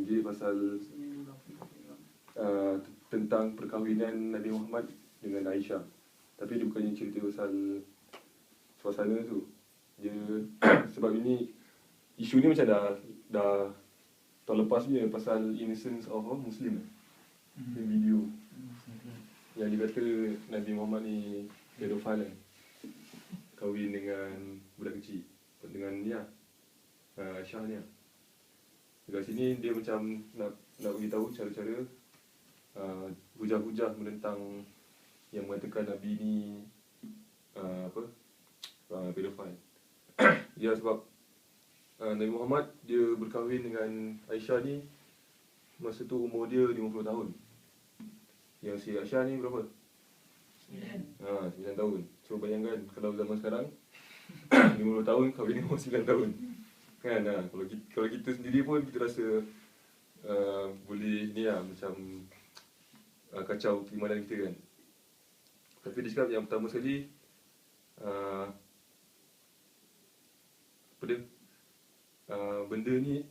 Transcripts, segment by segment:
dia pasal tentang perkahwinan Nabi Muhammad dengan Aisyah. Tapi dia bukannya cerita pasal suasana tu. Dia sebab ini isu ni macam dah tahun lepas punya pasal innocence of Muslim. Video yang dia kata Nabi Muhammad ni pedofil kan, kahwin dengan budak kecil, dengan ni lah, Aisyah ni lah. Dekat sini dia macam nak beritahu cara-cara hujah-hujah menentang yang mengatakan Nabi ni pedofil. Ya, sebab Nabi Muhammad dia berkahwin dengan Aisyah ni masa tu umur dia 50 tahun. Yang si Aisyah ni berapa? 9 tahun. So bayangkan kalau zaman sekarang 50 tahun kahwin umur 9 tahun. Kan, kalau kita sendiri pun kita rasa boleh ni lah, macam kacau keimanan kita kan. Tapi dia cakap yang pertama sekali benda ni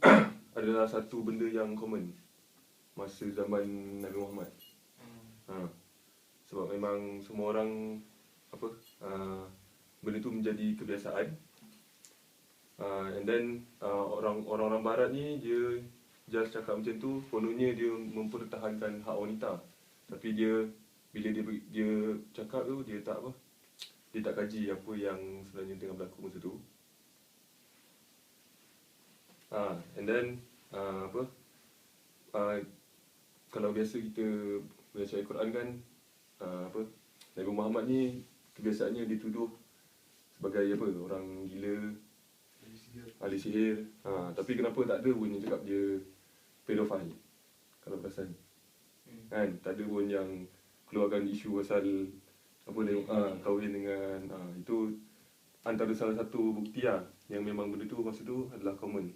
adalah satu benda yang common masa zaman Nabi Muhammad. Sebab memang semua orang benda tu menjadi kebiasaan. And then orang-orang barat ni dia just cakap macam tu, kononnya dia mempertahankan hak wanita. Tapi bila dia cakap tu dia tak kaji apa yang sebenarnya tengah berlaku masa tu. And then kalau biasa kita baca Al-Quran kan, Nabi Muhammad ni kebiasaannya dituduh sebagai orang gila, ahli sihir. Tapi kenapa tak ada pun yang cakap dia pedofil, kalau perasan kan? Tak ada pun yang keluarkan isu pasal kahwin dengan itu antara salah satu bukti yang memang benda tu masa tu adalah common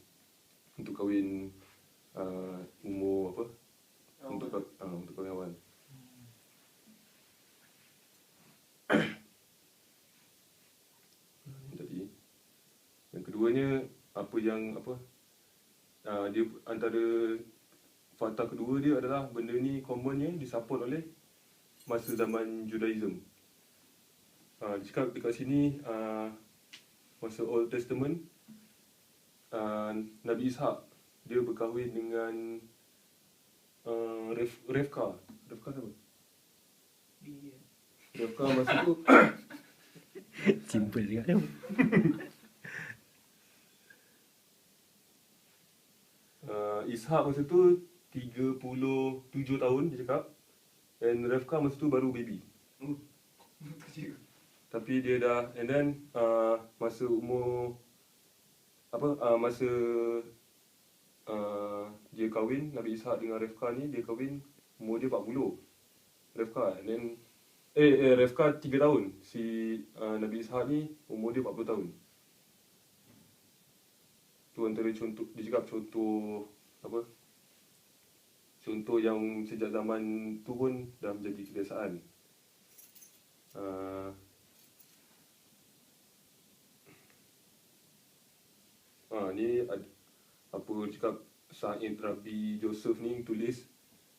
untuk kahwin umur untuk kahwin awal. Tadi yang keduanya dia antara fakta kedua dia adalah benda ni commonnya disupport oleh masa zaman Judaism. Dia cakap dekat sini masa Old Testament, Nabi Ishak dia berkahwin dengan Revka. Revka siapa? Revka masa tu simple juga tu. Ishak masa tu 37 tahun dia cakap, and Revka masa tu baru baby. Tapi dia dah, and then masa umur masa dia kahwin, Nabi Ishak dengan Revka ni, dia kahwin umur dia 40. Revka, and then Revka 3 tahun. Si Nabi Ishak ni umur dia 40 tahun. Tu antara contoh, dia cakap contoh yang sejak zaman tu pun dah menjadi kebiasaan. Ni apa cakap, Sa'id Rabbi Joseph ni tulis,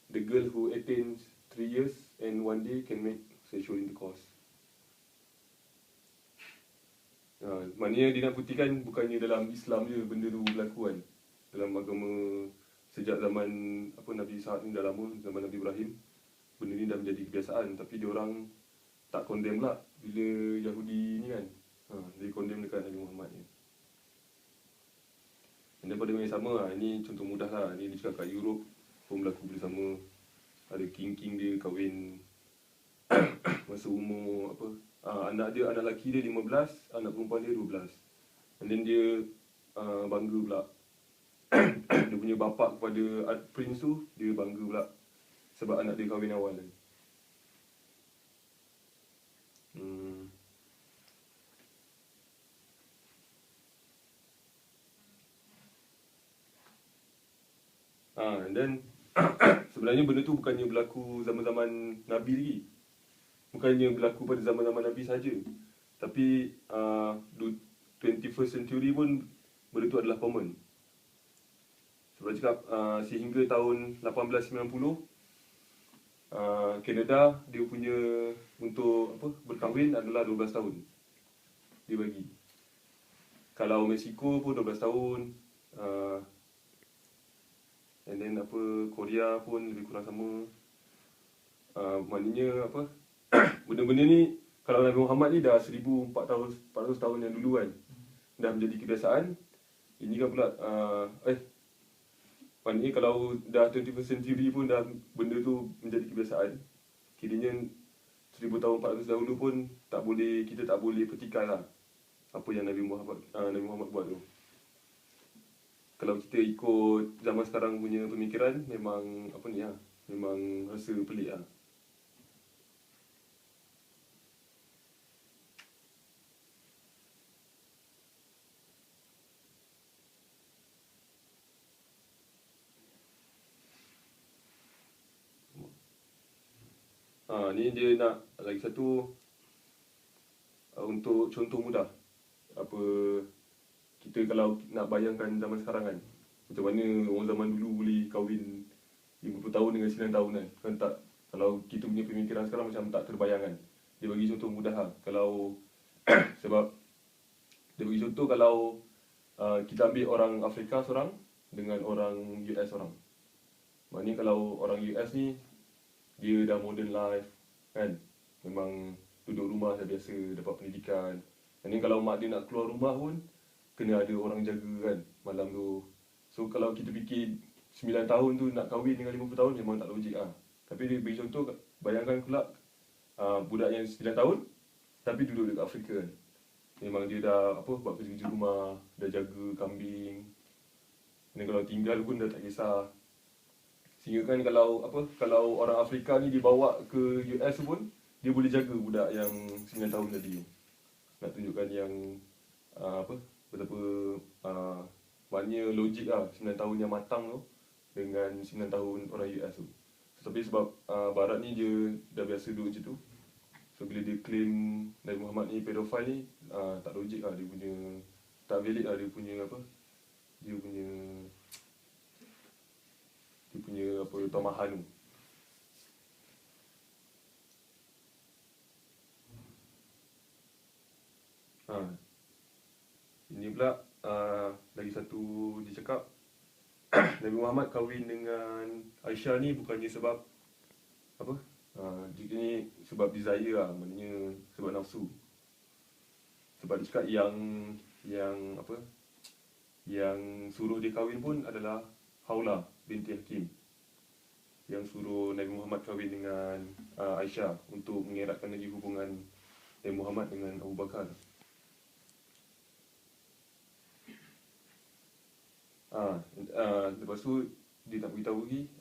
the girl who attains 3 years and 1 day can make sexual intercourse. Maknanya dia nak buktikan bukannya dalam Islam je benda tu berlaku kan. Dalam agama sejak zaman Nabi Ishak ni dah lama, zaman Nabi Ibrahim, benda ni dah menjadi kebiasaan. Tapi diorang tak condemn lah bila Yahudi ni kan, dia condemn dekat Nabi Muhammad ni. Dan pada yang sama ini contoh mudah lah. Ni dia cakap kat Europe pun berlaku benda sama. Ada king dia kahwin masa umur anak lelaki dia 15, anak perempuan dia 12. And then dia bangga pula. Dia punya bapak kepada prince tu, dia bangga pula sebab anak dia kahwin awal kan. And then sebenarnya benda tu bukannya berlaku zaman-zaman Nabi lagi. Bukannya berlaku pada zaman-zaman Nabi saja. Tapi 21st century pun benda tu adalah common. Sebab cakap sehingga tahun 1890 Kanada dia punya untuk berkahwin adalah 12 tahun dia bagi. Kalau Mexico pun 12 tahun, and then Korea pun lebih kurang sama. Maknanya benda-benda ni kalau Nabi Muhammad ni dah 1400 tahun yang dulu kan, dah menjadi kebiasaan. Ini kan pula maknanya kalau dah 21st century pun dah benda tu menjadi kebiasaan. Kiranya 1000 tahun 400 dahulu pun kita tak boleh petikai lah apa yang Nabi Muhammad buat tu. Kalau kita ikut zaman sekarang punya pemikiran, memang memang rasa pelik lah. Ni dia nak lagi satu untuk contoh mudah. Kita kalau nak bayangkan zaman sekarang kan, macam mana orang zaman dulu boleh kahwin 50 tahun dengan 9 tahun kan. Kan tak, kalau kita punya pemikiran sekarang macam tak terbayang kan. Dia bagi contoh mudah lah. Kalau sebab dia bagi contoh kalau kita ambil orang Afrika seorang dengan orang US seorang. Maknanya kalau orang US ni dia dah modern life kan, memang duduk rumah dah biasa, dapat pendidikan. Maknanya kalau mak dia nak keluar rumah pun kena ada orang jaga kan malam tu. So kalau kita fikir 9 tahun tu nak kahwin dengan 50 tahun memang tak logik lah. Tapi dia bagi contoh, bayangkan pula budak yang 9 tahun tapi duduk dekat Afrika kan. Memang dia dah buat kerja rumah, dah jaga kambing. Dan kalau tinggal pun dah tak kisah. Sehingga kan kalau orang Afrika ni dibawa ke US pun dia boleh jaga budak yang 9 tahun tadi. Nak tunjukkan yang betapa maknanya logik lah 9 tahun yang matang tu dengan 9 tahun orang US tu. Tapi sebab Barat ni dia dah biasa duduk macam tu. So bila dia claim Nabi Muhammad ni pedofile ni, tak logik lah dia punya, tak valid lah dia punya tomahan tu. Ini pula lagi satu dia cakap Nabi Muhammad kahwin dengan Aisyah ni bukannya sebab dia ni sebab desire lah, maknanya sebab nafsu. Sebab dia cakap yang suruh dia kahwin pun adalah Haulah binti Hakim, yang suruh Nabi Muhammad kahwin dengan Aisyah untuk mengeratkan lagi hubungan Nabi Muhammad dengan Abu Bakar. Lepas tu dia nak beritahu lagi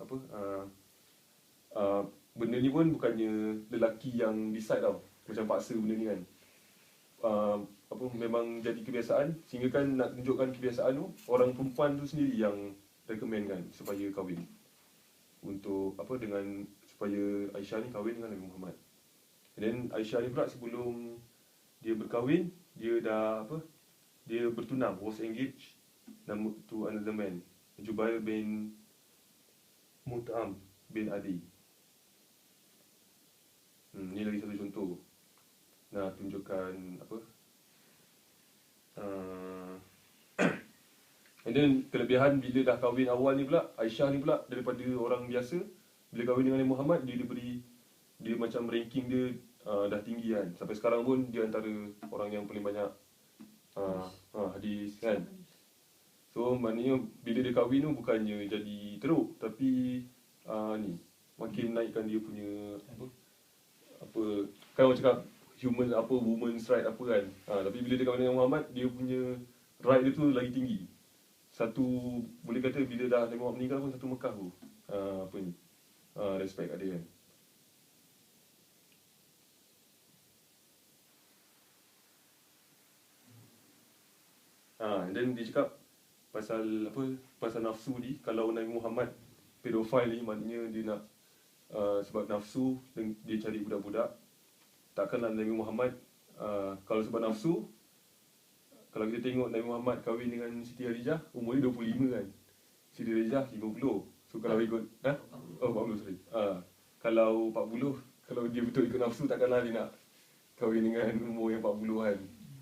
benda ni pun bukannya lelaki yang decide tau, macam paksa benda ni kan. Memang jadi kebiasaan, sehingga kan nak tunjukkan kebiasaan tu, orang perempuan tu sendiri yang recommend kan supaya kahwin untuk supaya Aisyah ni kahwin dengan Nabi Muhammad. And then Aisyah ni pula sebelum dia berkahwin, dia bertunang, was engaged to another man, Jubair bin Mut'am bin Adi. Ni lagi satu contoh. Nah, tunjukkan and then kelebihan bila dah kahwin awal ni pula, Aisyah ni pula daripada orang biasa, bila kahwin dengan Nabi Muhammad, dia macam ranking dia dah tinggi kan. Sampai sekarang pun dia antara orang yang paling banyak hadis kan. So maknanya bila dia kahwin tu bukannya jadi teruk, tapi makin naikkan dia punya kan orang cakap women's right kan. Tapi bila dia kahwin dengan Muhammad, dia punya right dia tu lagi tinggi. Satu boleh kata bila dah Nabi Muhammad meninggal pun satu Mekah tu respect kat dia kan. Dan dia cakap pasal nafsu ni. Kalau Nabi Muhammad pedofile ni, maknanya dia nak sebab nafsu dia cari budak-budak. Takkanlah Nabi Muhammad kalau sebab nafsu. Kalau kita tengok Nabi Muhammad kahwin dengan Siti Khadijah, umur dia 25 kan. Siti Khadijah 50. So kalau ikut oh 40 sorry. Kalau 40, kalau dia betul ikut nafsu, takkanlah dia nak kahwin dengan umur yang 40-an.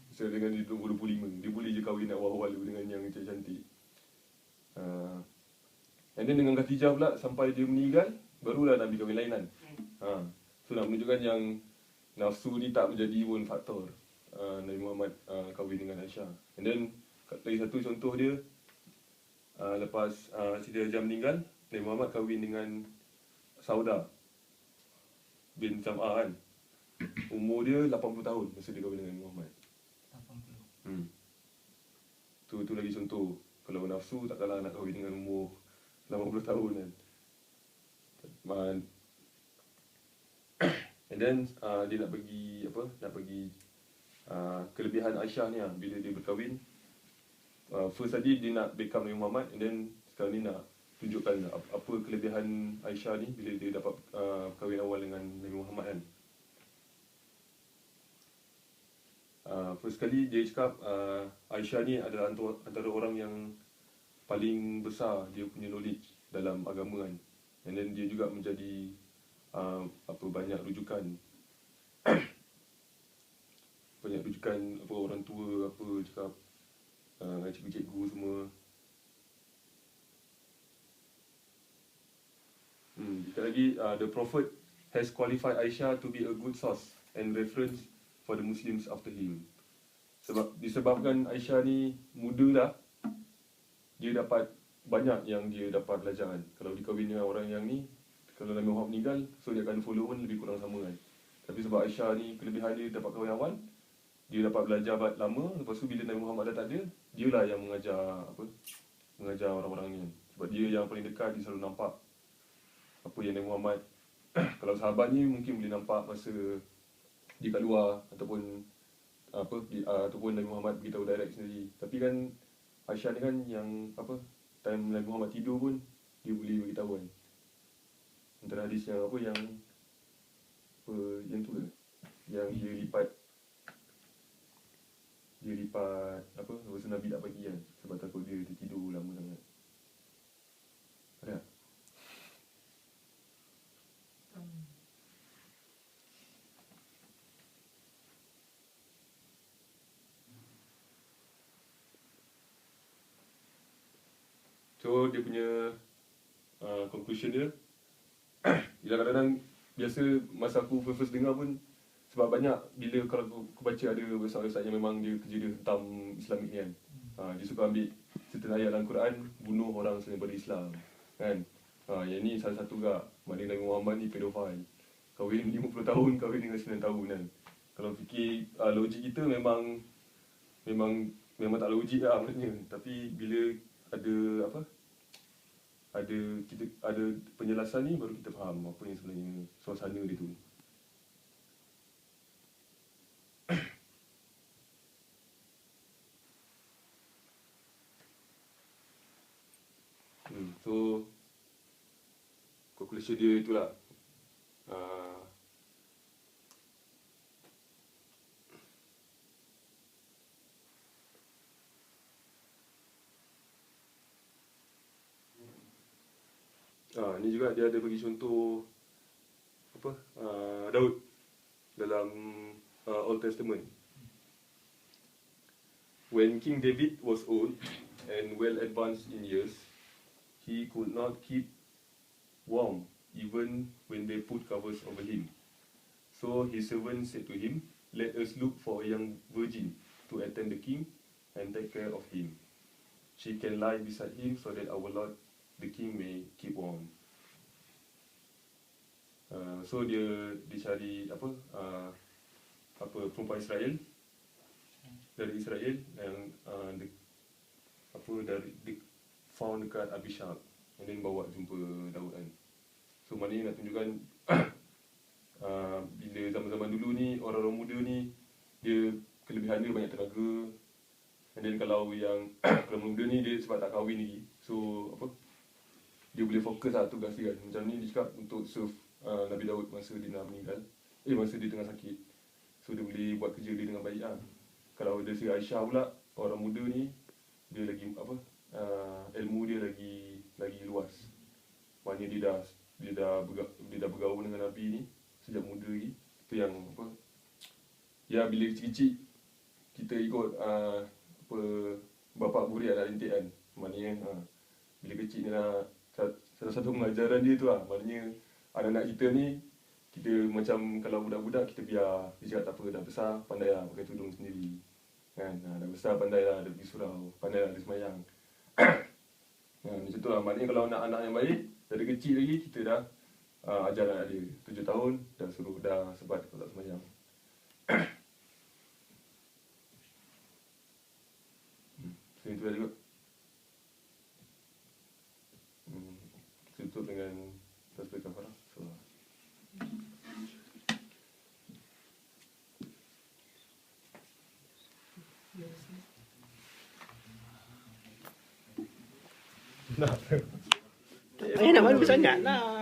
Misalnya dengan dia umur 25, dia boleh je kahwin awal-awal dengan yang cantik-cantik. And then dengan Khadijah pula, sampai dia meninggal, barulah Nabi kahwin lainan. So nak menunjukkan yang nafsu ni tak menjadi pun faktor Nabi Muhammad kahwin dengan Aisyah. And then lagi satu contoh dia, lepas Siti Khadijah meninggal, Nabi Muhammad kahwin dengan Saudah bin Zam'ah kan. Umur dia 80 tahun masa dia kahwin dengan Muhammad. 80. Tu lagi contoh. Kalau nafsu takkanlah nak kahwin dengan umur 80 tahun kan. And then dia nak bagi kelebihan Aisyah ni bila dia berkahwin. First tadi dia nak backup Nabi Muhammad, and then sekarang ni nak tunjukkan apa kelebihan Aisyah ni bila dia dapat kahwin awal dengan Nabi Muhammad kan. First kali dia cakap Aisyah ni adalah antara orang yang paling besar dia punya knowledge dalam agama kan. And then dia juga menjadi banyak rujukan banyak rujukan orang tua cakap cikgu-cikgu semua. Kita lagi the Prophet has qualified Aisyah to be a good source and reference for the Muslims after him. Disebabkan Aisyah ni muda dah, dia dapat banyak yang dia dapat belajar kan. Kalau dikahwin dengan orang yang ni, kalau Nabi Muhammad meninggal, so dia akan follow pun lebih kurang sama kan. Tapi sebab Aisyah ni kelebihan dia dapat kahwin awal, dia dapat belajar lama. Lepas tu bila Nabi Muhammad dah tak ada, dia lah yang mengajar orang-orang ni kan. Sebab dia yang paling dekat, dia selalu nampak apa yang Nabi Muhammad kalau sahabat ni mungkin boleh nampak masa dia kat luar, ataupun ataupun Nabi Muhammad beritahu direct sendiri. Tapi kan Aisyah ni kan yang time Nabi Muhammad tidur pun dia boleh beritahu kan. Antara hadis yang yang tu ke, yang dia lipat lepas tu Nabi tak bagi kan, sebab takut dia tidur lama sangat. Ada tak? So dia punya conclusion dia ialah kadang-kadang biasa masa aku first dengar pun, sebab banyak bila kalau aku baca ada website yang memang dia kerja dia hentam Islamik ni kan. Dia suka ambil certain ayat dalam Quran, bunuh orang selain daripada Islam kan. Yang ni salah satu juga, maknanya Nabi Muhammad ni pedofil, kahwin 50 tahun, kahwin dengan 9 tahun kan. Kalau fikir logik kita memang tak logik lah maknanya. Tapi bila ada penjelasan ni, baru kita faham apa yang sebenarnya suasana dia tu. So conclusion dia itulah. Ni juga dia ada bagi contoh Daud dalam Old Testament. When King David was old and well advanced in years, he could not keep warm even when they put covers over him. So his servants said to him, "Let us look for a young virgin to attend the king and take care of him. She can lie beside him so that our Lord the king may keep warm." So dia cari perempuan Israel dari Israel yang found dekat Abishag, and then bawa jumpa Daud kan. So maknanya nak tunjukkan bila zaman-zaman dulu ni orang-orang muda ni dia kelebihan dia banyak tenaga, and then kalau kalau muda ni dia sebab tak kahwin lagi, so dia boleh fokus lah tugas dia kan. Macam ni dia cakap untuk serve Nabi Daud masa dia nak meninggal, masa dia tengah sakit. So dia boleh buat kerja dia dengan baik lah. Kalau dari Aisyah pula, orang muda ni dia lagi ilmu dia lagi lagi luas. Maknanya dia dah bergaul dengan Nabi ni sejak muda lagi. Itu yang apa? Ya, bila kecil-kecil kita ikut bapa buri anak rintik kan. Maknanya bila kecil ni lah salah satu pengajaran dia tu lah. Maknanya anak-anak kita ni, kita macam kalau budak-budak kita biar dia cakap tak apa, dah besar pandai lah pakai tudung sendiri kan. Dah besar pandai lah dia pergi surau, pandai lah dia semayang. Macam tu lah. Maknanya kalau anak-anak yang baik, dari kecil lagi kita dah ajar anak dia 7 tahun dah suruh dah sebat kalau tak semayang. So itu lah juga. Kita tutup dengan tasbih kafarah. So Nak malu sangat lah.